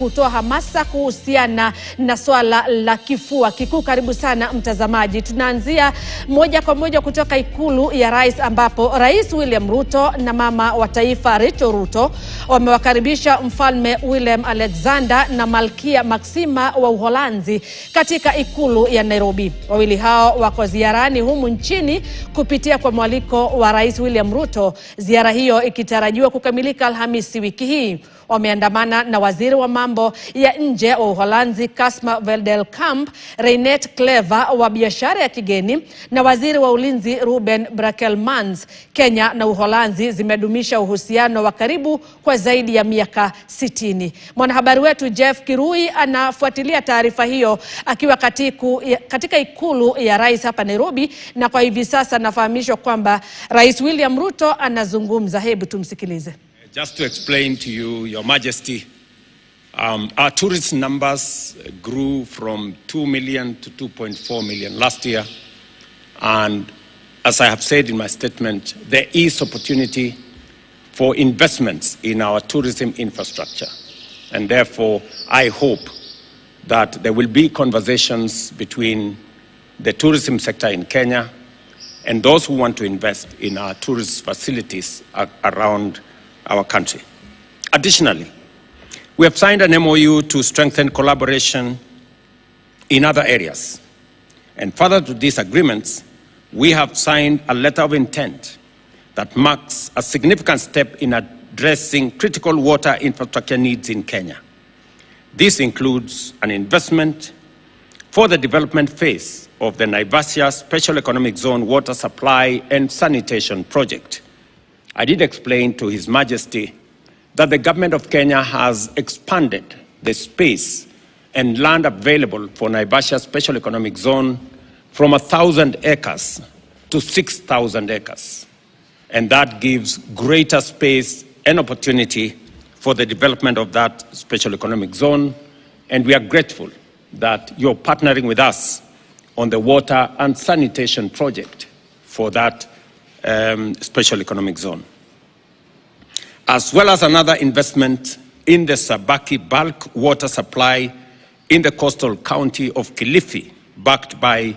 kutoa hamasa kuhusiana na swala la kifua kikuu. Karibu sana mtazamaji. Tunaanzia moja kwa moja kutoka ikulu ya rais, ambapo Rais William Ruto na mama wa taifa Rachel Ruto wamewakaribisha mfalme Willem Alexander na malkia Maxima wa Uholanzi katika ikulu ya Nairobi. Wawili hao wako ziarani humu nchini kupitia kwa mwaliko wa Rais William Ruto, ziara hiyo ikitarajiwa kukamilika Alhamisi wiki hii. Wameandamana na waziri wa mambo ya nje wa Uholanzi Maxima Reinet Clever wa biashara ya kigeni na waziri wa ulinzi Ruben Brakelmans. Kenya na Uholanzi zimedumisha uhusiano wa karibu kwa zaidi ya miaka 60. Mwanahabari wetu Jeff Kirui anafuatilia taarifa hiyo akiwa katika ikulu ya rais hapa Nairobi, na kwa hivi sasa nafahamishwa kwamba Rais William Ruto anazungumza. Hebu tumsikilize. Just to explain to you, Your Majesty, our tourist numbers grew from 2 million to 2.4 million last year. And as I have said in my statement, there is opportunity for investments in our tourism infrastructure. And therefore, I hope that there will be conversations between the tourism sector in Kenya and those who want to invest in our tourist facilities around our country. Additionally, we have signed an MOU to strengthen collaboration in other areas. And further to these agreements, we have signed a letter of intent that marks a significant step in addressing critical water infrastructure needs in Kenya. This includes an investment for the development phase of the Naivasha Special Economic Zone Water Supply and Sanitation Project. I did explain to His Majesty that the government of Kenya has expanded the space and land available for Naivasha Special Economic Zone from 1,000 acres to 6,000 acres. And that gives greater space and opportunity for the development of that Special Economic Zone. And we are grateful that you're partnering with us on the water and sanitation project for that Special Economic Zone, as well as another investment in the Sabaki bulk water supply in the coastal county of Kilifi, backed by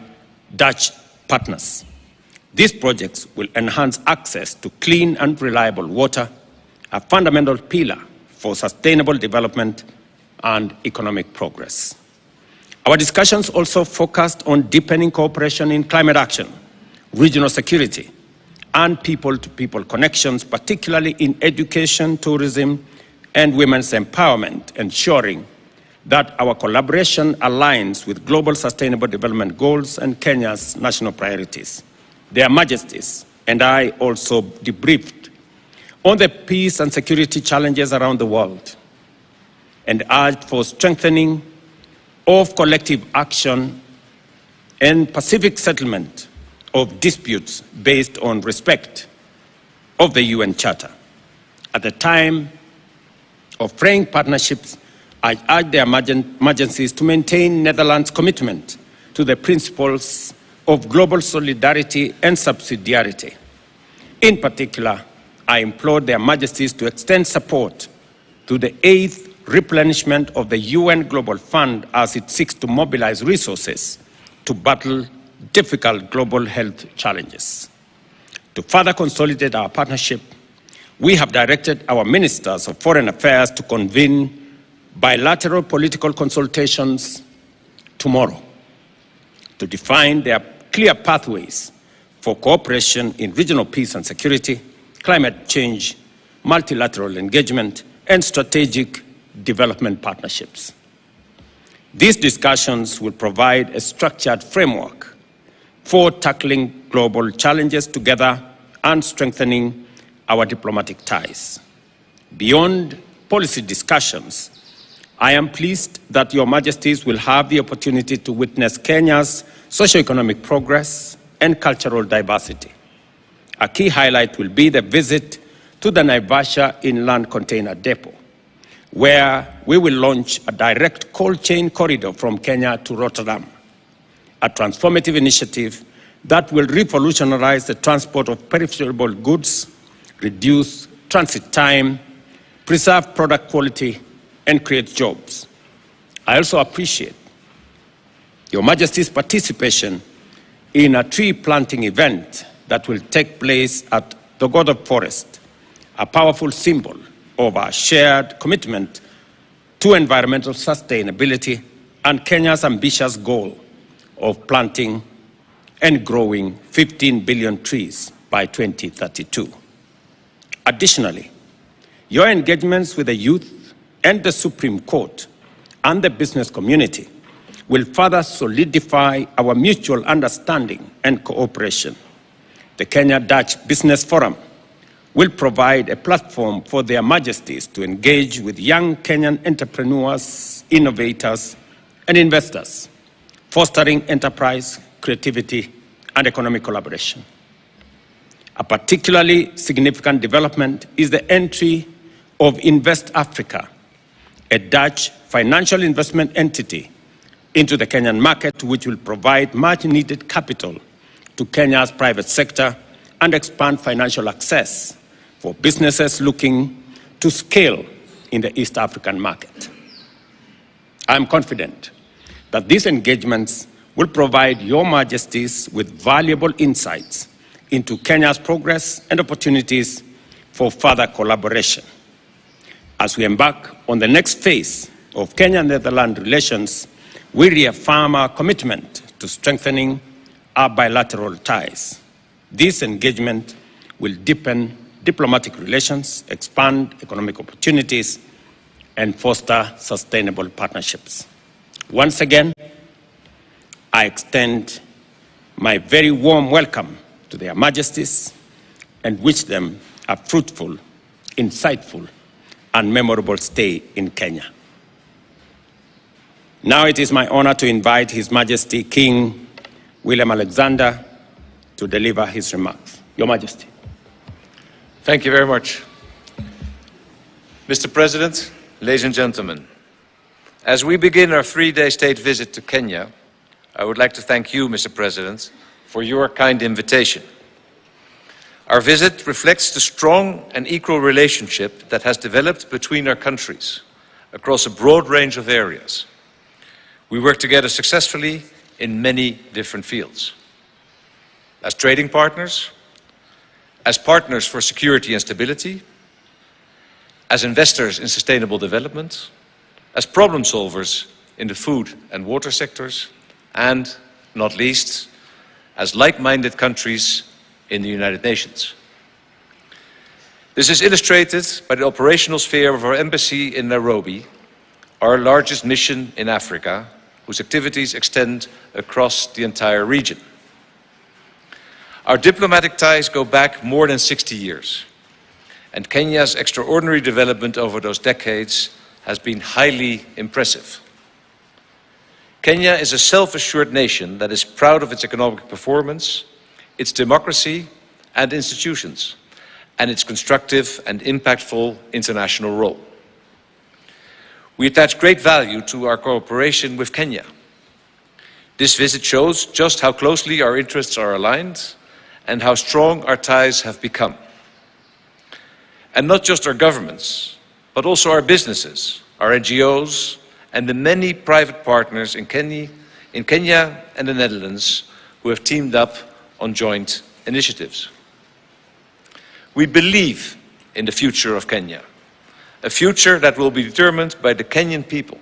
Dutch partners. These projects will enhance access to clean and reliable water, a fundamental pillar for sustainable development and economic progress. Our discussions also focused on deepening cooperation in climate action, regional security, and people-to-people connections, particularly in education, tourism, and women's empowerment, ensuring that our collaboration aligns with global sustainable development goals and Kenya's national priorities. Their Majesties and I also debriefed on the peace and security challenges around the world and urged for strengthening of collective action and pacific settlement of disputes based on respect of the UN Charter. At the time of fraying partnerships, I urge their Majesties to maintain Netherlands' commitment to the principles of global solidarity and subsidiarity. In particular, I implored their Majesties to extend support to the 8th replenishment of the UN Global Fund as it seeks to mobilize resources to battle difficult global health challenges. To further consolidate our partnership, we have directed our ministers of foreign affairs to convene bilateral political consultations tomorrow to define their clear pathways for cooperation in regional peace and security, climate change, multilateral engagement, and strategic development partnerships. These discussions will provide a structured framework for tackling global challenges together and strengthening our diplomatic ties. Beyond policy discussions, I am pleased that Your Majesties will have the opportunity to witness Kenya's socioeconomic progress and cultural diversity. A key highlight will be the visit to the Naivasha Inland Container Depot, where we will launch a direct cold chain corridor from Kenya to Rotterdam, a transformative initiative that will revolutionize the transport of perishable goods, reduce transit time, preserve product quality, and create jobs. I also appreciate Your Majesty's participation in a tree planting event that will take place at the God of Forest, a powerful symbol of our shared commitment to environmental sustainability and Kenya's ambitious goal of planting and growing 15 billion trees by 2032. Additionally, your engagements with the youth and the Supreme Court and the business community will further solidify our mutual understanding and cooperation. The Kenya-Dutch Business Forum will provide a platform for their majesties to engage with young Kenyan entrepreneurs, innovators, and investors, fostering enterprise, creativity, and economic collaboration. A particularly significant development is the entry of Invest Africa, a Dutch financial investment entity, into the Kenyan market, which will provide much-needed capital to Kenya's private sector and expand financial access for businesses looking to scale in the East African market. I am confident that these engagements will provide Your Majesties with valuable insights into Kenya's progress and opportunities for further collaboration. As we embark on the next phase of Kenya-Netherlands relations, we reaffirm our commitment to strengthening our bilateral ties. This engagement will deepen diplomatic relations, expand economic opportunities, and foster sustainable partnerships. Once again, I extend my very warm welcome to their majesties and wish them a fruitful, insightful, and memorable stay in Kenya. Now it is my honor to invite His Majesty King Willem Alexander to deliver his remarks. Your Majesty. Thank you very much. Mr. President, ladies and gentlemen, as we begin our three-day state visit to Kenya, I would like to thank you, Mr. President, for your kind invitation. Our visit reflects the strong and equal relationship that has developed between our countries across a broad range of areas. We work together successfully in many different fields. As trading partners, as partners for security and stability, as investors in sustainable development, as problem solvers in the food and water sectors, and, not least, as like-minded countries in the United Nations. This is illustrated by the operational sphere of our embassy in Nairobi, our largest mission in Africa, whose activities extend across the entire region. Our diplomatic ties go back more than 60 years, and Kenya's extraordinary development over those decades has been highly impressive. Kenya is a self-assured nation that is proud of its economic performance, its democracy and institutions, and its constructive and impactful international role. We attach great value to our cooperation with Kenya. This visit shows just how closely our interests are aligned and how strong our ties have become. And not just our governments, but also our businesses, our NGOs, and the many private partners in Kenya and the Netherlands who have teamed up on joint initiatives. We believe in the future of Kenya, a future that will be determined by the Kenyan people.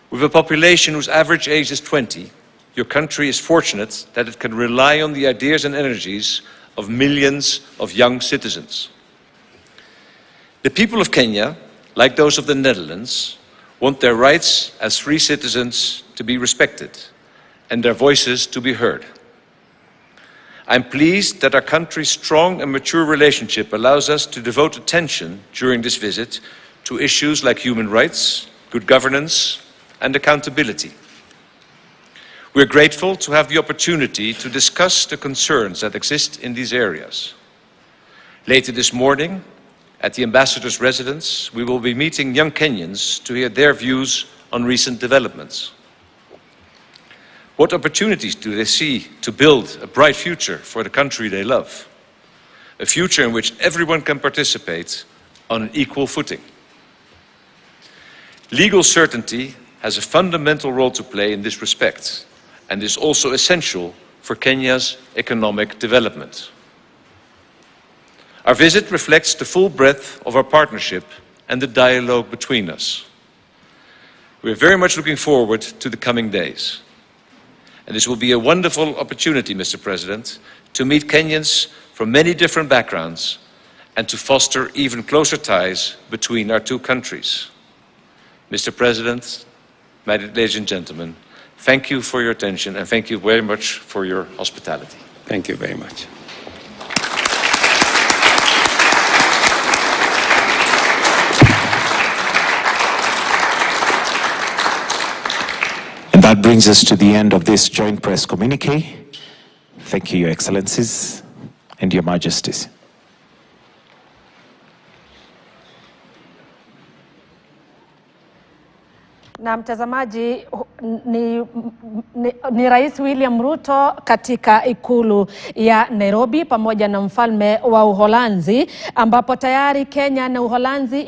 With a population whose average age is 20, your country is fortunate that it can rely on the ideas and energies of millions of young citizens. The people of Kenya, like those of the Netherlands, want their rights as free citizens to be respected and their voices to be heard. I'm pleased that our country's strong and mature relationship allows us to devote attention during this visit to issues like human rights, good governance, and accountability. We're grateful to have the opportunity to discuss the concerns that exist in these areas. Later this morning, at the Ambassador's residence, we will be meeting young Kenyans to hear their views on recent developments. What opportunities do they see to build a bright future for the country they love? A future in which everyone can participate on an equal footing. Legal certainty has a fundamental role to play in this respect and is also essential for Kenya's economic development. Our visit reflects the full breadth of our partnership and the dialogue between us. We are very much looking forward to the coming days. And this will be a wonderful opportunity, Mr. President, to meet Kenyans from many different backgrounds and to foster even closer ties between our two countries. Mr. President, ladies and gentlemen, thank you for your attention and thank you very much for your hospitality. Thank you very much. And that brings us to the end of this joint press communique. Thank you, Your Excellencies and Your Majesties. Na mtazamaji, ni Rais William Ruto katika ikulu ya Nairobi pamoja na mfalme wa Uholanzi, ambapo tayari Kenya na Uholanzi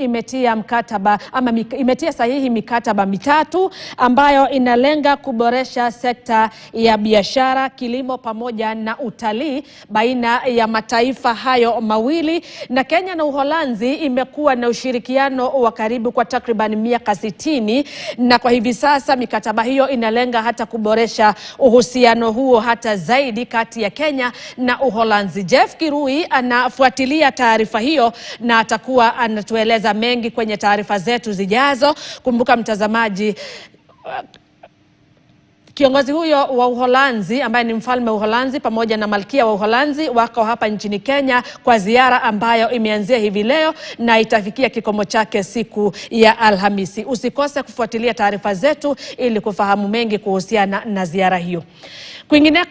imetia sahihi mikataba mitatu ambayo inalenga kuboresha sekta ya biashara, kilimo pamoja na utalii baina ya mataifa hayo mawili. Na Kenya na Uholanzi imekuwa na ushirikiano wa karibu kwa takriban miaka 60. Na kwa hivi sasa mikataba hiyo inalenga hata kuboresha uhusiano huo hata zaidi kati ya Kenya na Uholanzi. Jeff Kirui anafuatilia taarifa hiyo na atakuwa anatueleza mengi kwenye taarifa zetu zijazo. Kumbuka mtazamaji, kiongozi huyo wa Uholanzi ambaye ni mfalme wa Uholanzi pamoja na malkia wa Uholanzi wako hapa nchini Kenya kwa ziara ambayo imeanzia hivi leo na itafikia kikomo chake siku ya Alhamisi. Usikose kufuatilia taarifa zetu ili kufahamu mengi kuhusiana na ziara hiyo. Kwingineko